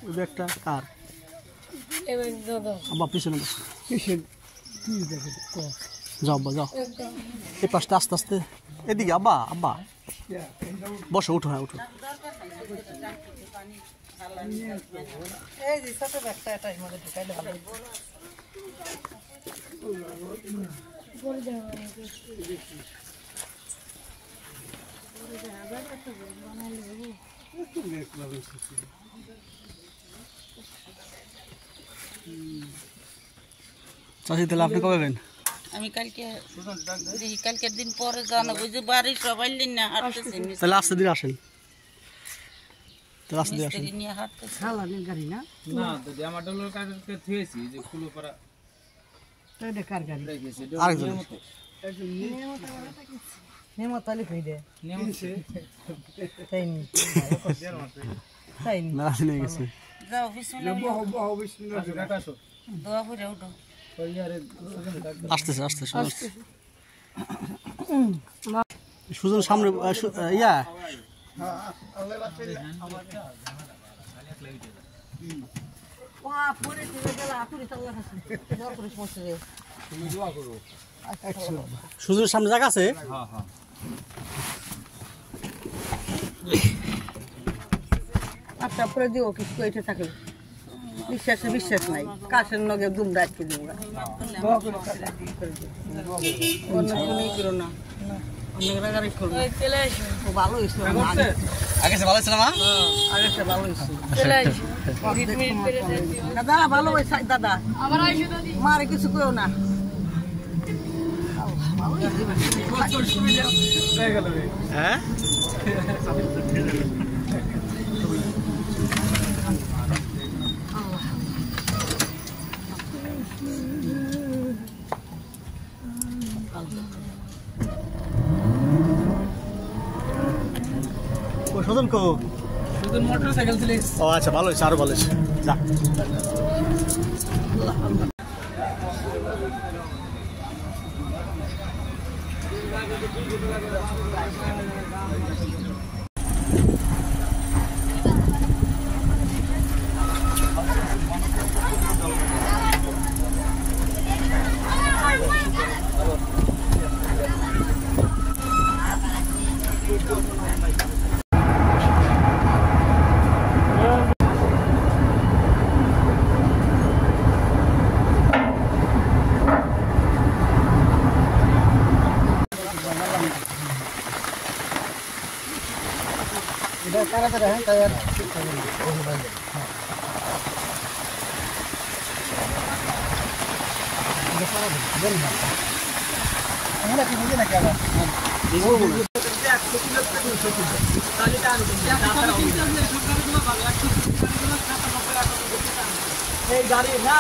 ওই ব্যাগটা কার? আব্বা পিছনে বসো। যাও আব্বা যাও, এই পাশটা আস্তে আস্তে এদিকে। আব্বা আব্বা বসো, উঠো। হ্যাঁ উঠো। চাষি তাহলে আপনি কবে বেন? আমি কালকের দিন পরে জানো, ওই যে বাড়ি সবাই না হাঁটতেছি। তাহলে আসতে দিন আসেন, তাহলে আসতে দিন আসেন। নিয়ে হাঁটতেছি। খালানের গাড়ি না? না দিদি আমার ডলার কাছে থুয়েছি যে কুলোপাড়া তো এটা কার গাড়ি? আরেকজন নেমত আলি কই দে নেমছে তাই নি তাই নি না নিয়ে গেছে। যাও বিসমিল্লাহ কাকাশো দোয়া করে উঠো। আসতেছে সুজন সামনে ইয়া ওয়া পরে দিবে গেল আতুরি তাল্লা আছে দর করে পৌঁছে রে তুমি দোয়া করো। সুজনের সামনে জায়গা আছে? হ্যাঁ হ্যাঁ আচ্ছা পরে দিও কিছু কইতে থাকে বিশ্বাস নাই কাশের নগে দুম রাখতে দিও না দোয়া করে অন্য কোনো করো না অন্য গাড়ি করো চলে আসো। ও ভালো হইছে আগে সে ভালো ছিল না? আগে সে ভালো হইছে চলে আসো। দাদা ভালো হইছে দাদা আবার আইছো দাদি মারে কিছু কইও না। হ্যাঁ সুজন কো? সুজন মোটরসাইকেল ছিল। ও আচ্ছা ভালো হয়েছে, আরো ভালো হয়েছে। যা इधर सारा तरह है तैयार गाड़ी ना